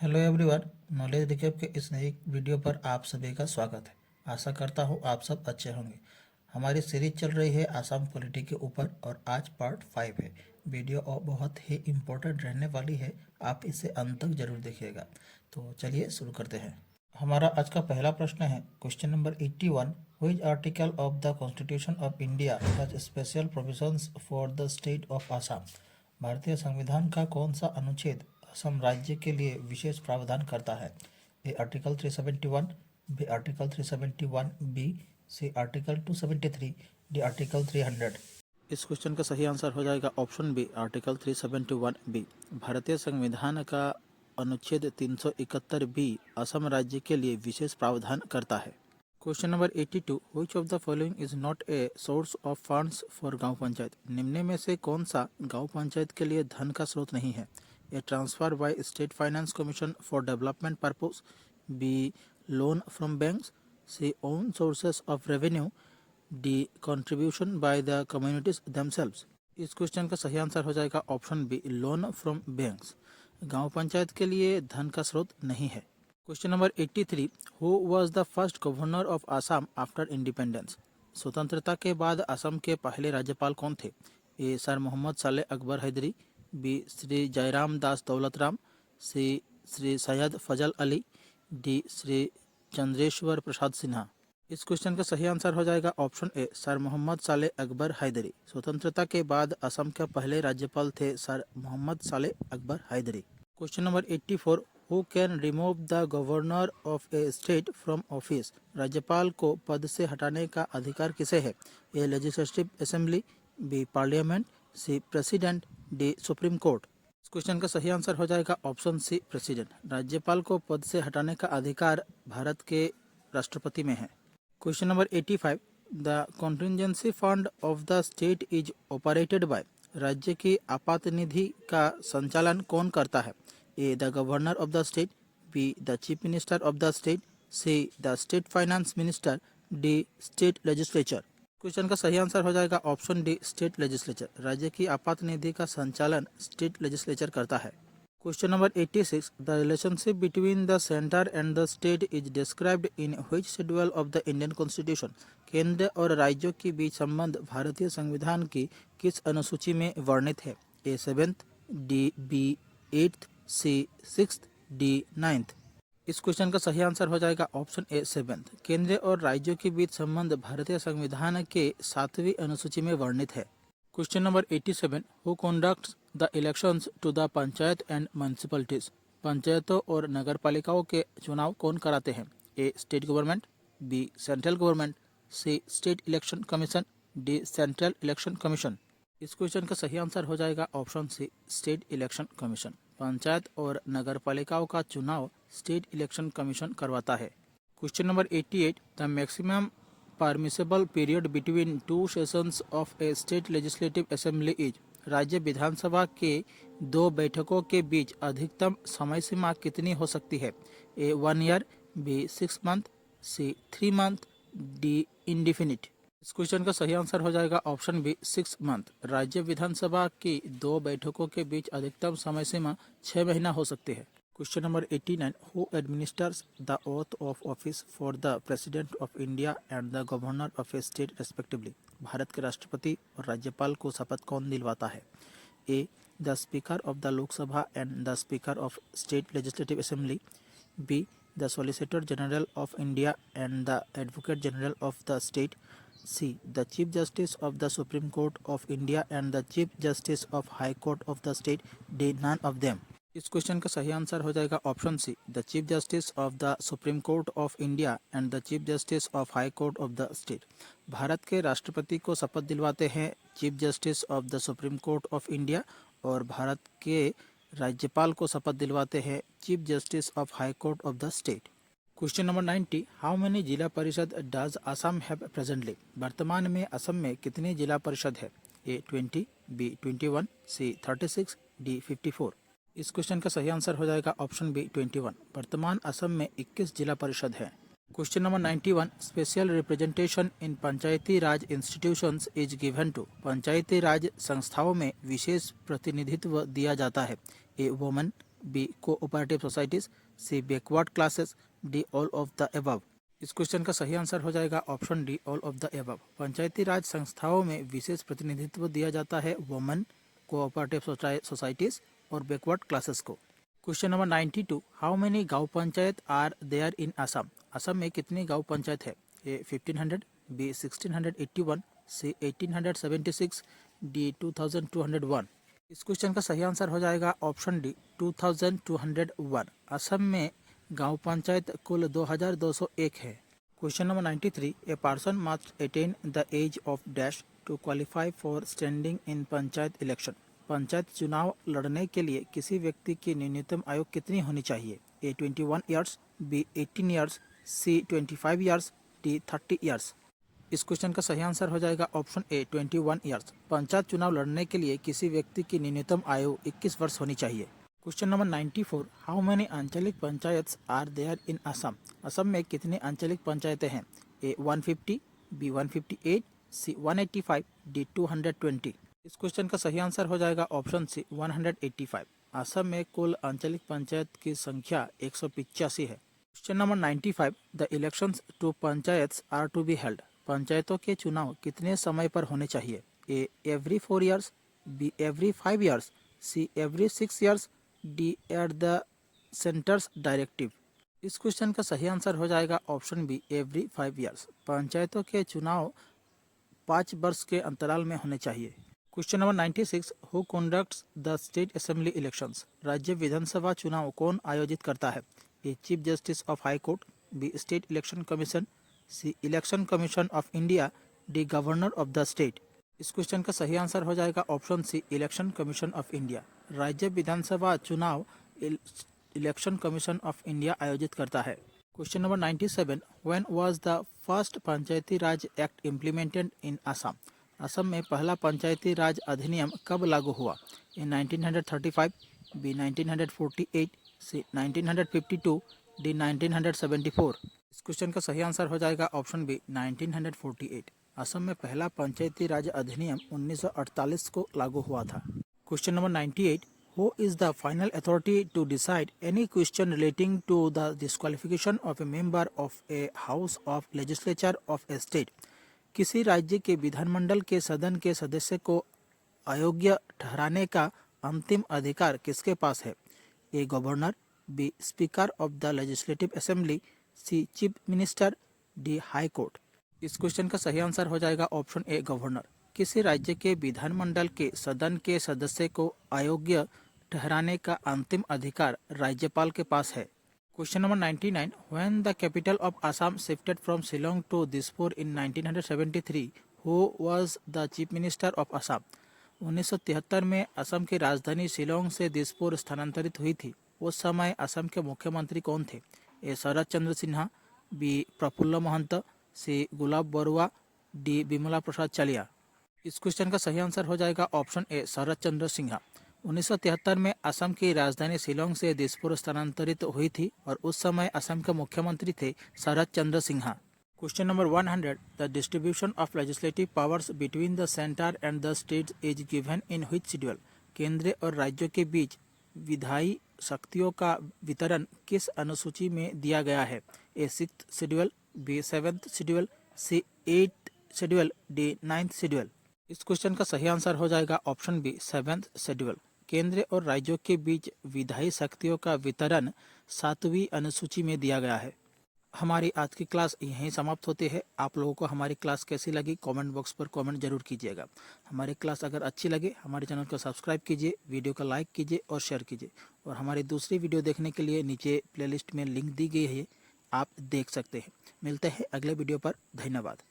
Hello everyone. Knowledge recap के इस नई वीडियो पर आप सभी का स्वागत है। आशा करता हूँ आप सब अच्छे होंगे। हमारी सीरीज चल रही है आसाम पॉलिटी के ऊपर और आज पार्ट 5 है। वीडियो और बहुत ही इम्पोर्टेंट रहने वाली है, आप इसे अंत तक जरूर देखिएगा। तो चलिए शुरू करते हैं। हमारा आज का पहला प्रश्न है question number 81। Which article of the constitution of India has special provisions for the state of Assam. भारतीय संविधान का कौन सा अनुच्छेद असम राज्य के लिए विशेष प्रावधान करता है? A article 371, B article 371 B, C article 273, D article 300। इस क्वेश्चन का सही आंसर हो जाएगा ऑप्शन बी आर्टिकल 371 बी। भारतीय संविधान का अनुच्छेद 371 बी असम राज्य के लिए विशेष प्रावधान करता है। Question number 82। Which of the following is not a source of funds for गांव पंचायत। निम्न में से कौन सा गांव पंचायत के लिए धन का स्रोत नहीं है? A transfer by state finance commission for development purpose, B loan from banks, C own sources of revenue, D contribution by the communities themselves. इस क्वेश्चन का सही आंसर हो जाएगा option B loan from banks. गांव पंचायत के लिए धन का स्रोत नहीं है। Question number 83। Who was the first governor of Assam after independence. स्वतंत्रता के बाद असम के पहले राज्यपाल कौन थे? ए सर मोहम्मद साले अकबर हैदरी, बी श्री जयराम दास दौलतराम, सी श्री सैयद फजल अली, डी श्री चंद्रेश्वर प्रसाद सिन्हा। इस क्वेश्चन का सही आंसर हो जाएगा option A sir Muhammad Saleh Akbar Hydari. स्वतंत्रता के बाद असम के पहले राज्यपाल थे sir Muhammad Saleh Akbar Hydari. Question number 84। Who can remove the governor of a state from office. राज्यपाल को पद से हटाने का अधिकार किसे है? A legislative assembly, B parliament, C president, D supreme court. इस क्वेश्चन का सही आंसर हो जाएगा ऑप्शन सी प्रेसिडेंट। राज्यपाल को पद से हटाने का अधिकार भारत के राष्ट्रपति में है। Question number 85। The contingency fund of the state is operated by. राज्य की आपात निधि का संचालन कौन करता है? A the governor of the state, B the chief minister of the state, C the state finance minister, D state legislature. Question का सही आंसर हो जाएगा ऑप्शन डी स्टेट लेजिस्लेचर। राज्य की आपात निधि का संचालन स्टेट लेजिस्लेचर करता है। Question number 86। The relationship between the centre and the state is described in which schedule of the Indian constitution. केंद्र और राज्यों के बीच संबंध भारतीय संविधान की किस अनुसूची में वर्णित है? ए 7th, डी बी 8th, सी 6th, डी 9th। इस क्वेश्चन का सही आंसर हो जाएगा ऑप्शन ए 7th। केंद्र और राज्यों के बीच संबंध भारतीय संविधान के 7वीं अनुसूची में वर्णित है। Question number 87। Who conducts the elections to the panchayat and municipalities. पंचायतों और नगरपालिकाओं के चुनाव कौन कराते हैं? A state government, B central government, C state election commission, D central election commission. इस क्वेश्चन का सही आंसर हो जाएगा option C state election commission. Panchayat और नगरपालिकाओं का चुनाव स्टेट इलेक्शन कमीशन करवाता है। Question number 88। The maximum permissible period between two sessions of a state legislative assembly is. राज्य विधानसभा के दो बैठकों के बीच अधिकतम समय सीमा कितनी हो सकती है? ए 1 ईयर, बी 6 मंथ, सी 3 मंथ, डी इंडिफिनिट। इस क्वेश्चन का सही आंसर हो जाएगा ऑप्शन बी 6 मंथ। राज्य विधानसभा की दो बैठकों के बीच अधिकतम समय सीमा 6 महीना हो सकती है। Question number 89। Who administers the oath of office for the president of India and the governor of a state respectively. Bharat के राष्ट्रपति और राज्यपाल को शपथ कौन दिलवाता है? A the speaker of the Lok Sabha and the speaker of state legislative assembly, B the solicitor general of India and the advocate general of the state, C the chief justice of the supreme court of India and the chief justice of high court of the state, D none of them. इस question का सही answer हो जाएगा option C the chief justice of the supreme court of India and the chief justice of high court of the state. Bharat के राष्ट्रपति को शपथ दिलवाते हैं chief justice of the supreme court of India और भारत के राज्यपाल को शपथ दिलवाते हैं chief justice of high court of the state. Question number 90। How many जिला परिषद डज असम हैव प्रेजेंटली। वर्तमान में असम में कितनी जिला परिषद है? ए 20, बी 21, सी 36, डी 54। इस क्वेश्चन का सही आंसर हो जाएगा ऑप्शन बी 21। वर्तमान असम में 21 जिला परिषद है। Question number 91। Special representation in panchayati raj institutions is given to. Panchayati raj संस्थाओं में विशेष प्रतिनिधित्व दिया जाता है। A women, B cooperative societies, C backward classes, D all of the above. इस क्वेश्चन का सही आंसर हो जाएगा option D all of the above. Panchayati raj संस्थाओं में विशेष प्रतिनिधित्व दिया जाता है वुमेन, कोऑपरेटिव सोसाइटीज और बैकवर्ड क्लासेस को। Question number 92, how many gaon panchayat are there in Assam. Assam में कितनी गांव पंचायत है? A 1500, B 1681, C 1876, D 2201। इस क्वेश्चन का सही आंसर हो जाएगा ऑप्शन डी 2201। असम में गांव पंचायत कुल 2201 है। Question number 93, a person must attain the age of dash to qualify for standing in panchayat election. Panchayat चुनाव लड़ने के लिए किसी व्यक्ति की न्यूनतम आयु कितनी होनी चाहिए? ए 21 ईयर्स, बी 18 ईयर्स, सी 25 ईयर्स, डी 30 ईयर्स। इस क्वेश्चन का सही आंसर हो जाएगा ऑप्शन ए 21 ईयर्स। पंचायत चुनाव लड़ने के लिए किसी व्यक्ति की न्यूनतम आयु 21 वर्ष होनी चाहिए। Question number 94, how many anchalik panchayat are there in Assam. Assam में कितनी आंचलिक पंचायतें हैं? A 150, B 158, C 185, D 220। इस क्वेश्चन का सही आंसर हो जाएगा ऑप्शन सी 185। असम में कुल आंचलिक पंचायत की संख्या 185 है। Question number 95, the elections to panchayats are to be held. पंचायतों के चुनाव कितने समय पर होने चाहिए? A every 4 years, B every 5 years, C every 6 years, D at the centre's directive. इस क्वेश्चन का सही आंसर हो जाएगा ऑप्शन बी एवरी 5 ईयर्स। पंचायतों के चुनाव 5 वर्ष के अंतराल में होने चाहिए। Question number 96, who conducts the state assembly elections. राज्य विधानसभा चुनाव कौन आयोजित करता है? A chief justice of high court, B state election commission, C election commission of India, D governor of the state. इस क्वेश्चन का सही आंसर हो जाएगा option C election commission of India. राज्य विधानसभा चुनाव इलेक्शन कमीशन ऑफ इंडिया आयोजित करता है। Question number 97, when was the first Panchayati Raj act implemented in Assam. Assam में पहला पंचायती राज अधिनियम कब लागू हुआ? इन 1935, बी 1948, सी 1952, डी 1974। इस क्वेश्चन का सही आंसर हो जाएगा ऑप्शन बी 1948। असम में पहला पंचायती राज अधिनियम 1948 को लागू हुआ था। Question number 98, who is the final authority to decide any question relating to the disqualification of a member of a house of legislature of a state. किसी राज्य के विधानमंडल के सदन के सदस्य को अयोग्य ठहराने का अंतिम अधिकार किसके पास है? A governor, B speaker of the legislative assembly, C chief minister, D high court. इस क्वेश्चन का सही आंसर हो जाएगा ऑप्शन ए गवर्नर। किसी राज्य के विधानमंडल के सदन के सदस्य को अयोग्य ठहराने का अंतिम अधिकार राज्यपाल के पास है। Question number 99, when the capital of Assam shifted from Shillong to Dispur in 1973, who was the chief minister of Assam. 1973 में असम की राजधानी शिलोंग से दिसपुर स्थानांतरित हुई थी। उस समय असम के मुख्यमंत्री कौन थे? ए शरद चंद्र सिन्हा, बी प्रफुल्ल महंत, सी गुलाब बरुआ, डी बिमला प्रसाद चालिया। इस क्वेश्चन का सही आंसर हो जाएगा ऑप्शन ए शरद चंद्र सिन्हा। 1973 में असम की राजधानी शिलोंग से दिसपुर स्थानांतरित हुई थी और उस समय असम के मुख्यमंत्री थे Sharad Chandra Sinha. Question number 100, the distribution of legislative powers between the centre and the states is given in which schedule. केंद्र और राज्यों के बीच विधायी शक्तियों का वितरण किस अनुसूची में दिया गया है? A 6th schedule, B 7th schedule, C 8th schedule, D 9th schedule. इस क्वेश्चन का सही आंसर हो जाएगा ऑप्शन बी 7th शेड्यूल। केंद्र और राज्यों के बीच विधायी शक्तियों का वितरण 7वीं अनुसूची में दिया गया है। हमारी आज की क्लास यहीं समाप्त होती है। आप लोगों को हमारी क्लास कैसी लगी कमेंट बॉक्स पर कमेंट जरूर कीजिएगा। हमारी क्लास अगर अच्छी लगे हमारे चैनल को सब्सक्राइब कीजिए, वीडियो को लाइक कीजिए और शेयर कीजिए। और हमारी दूसरी वीडियो देखने के लिए नीचे प्लेलिस्ट में लिंक दी गई है, आप देख सकते हैं। मिलते हैं अगले वीडियो पर। धन्यवाद।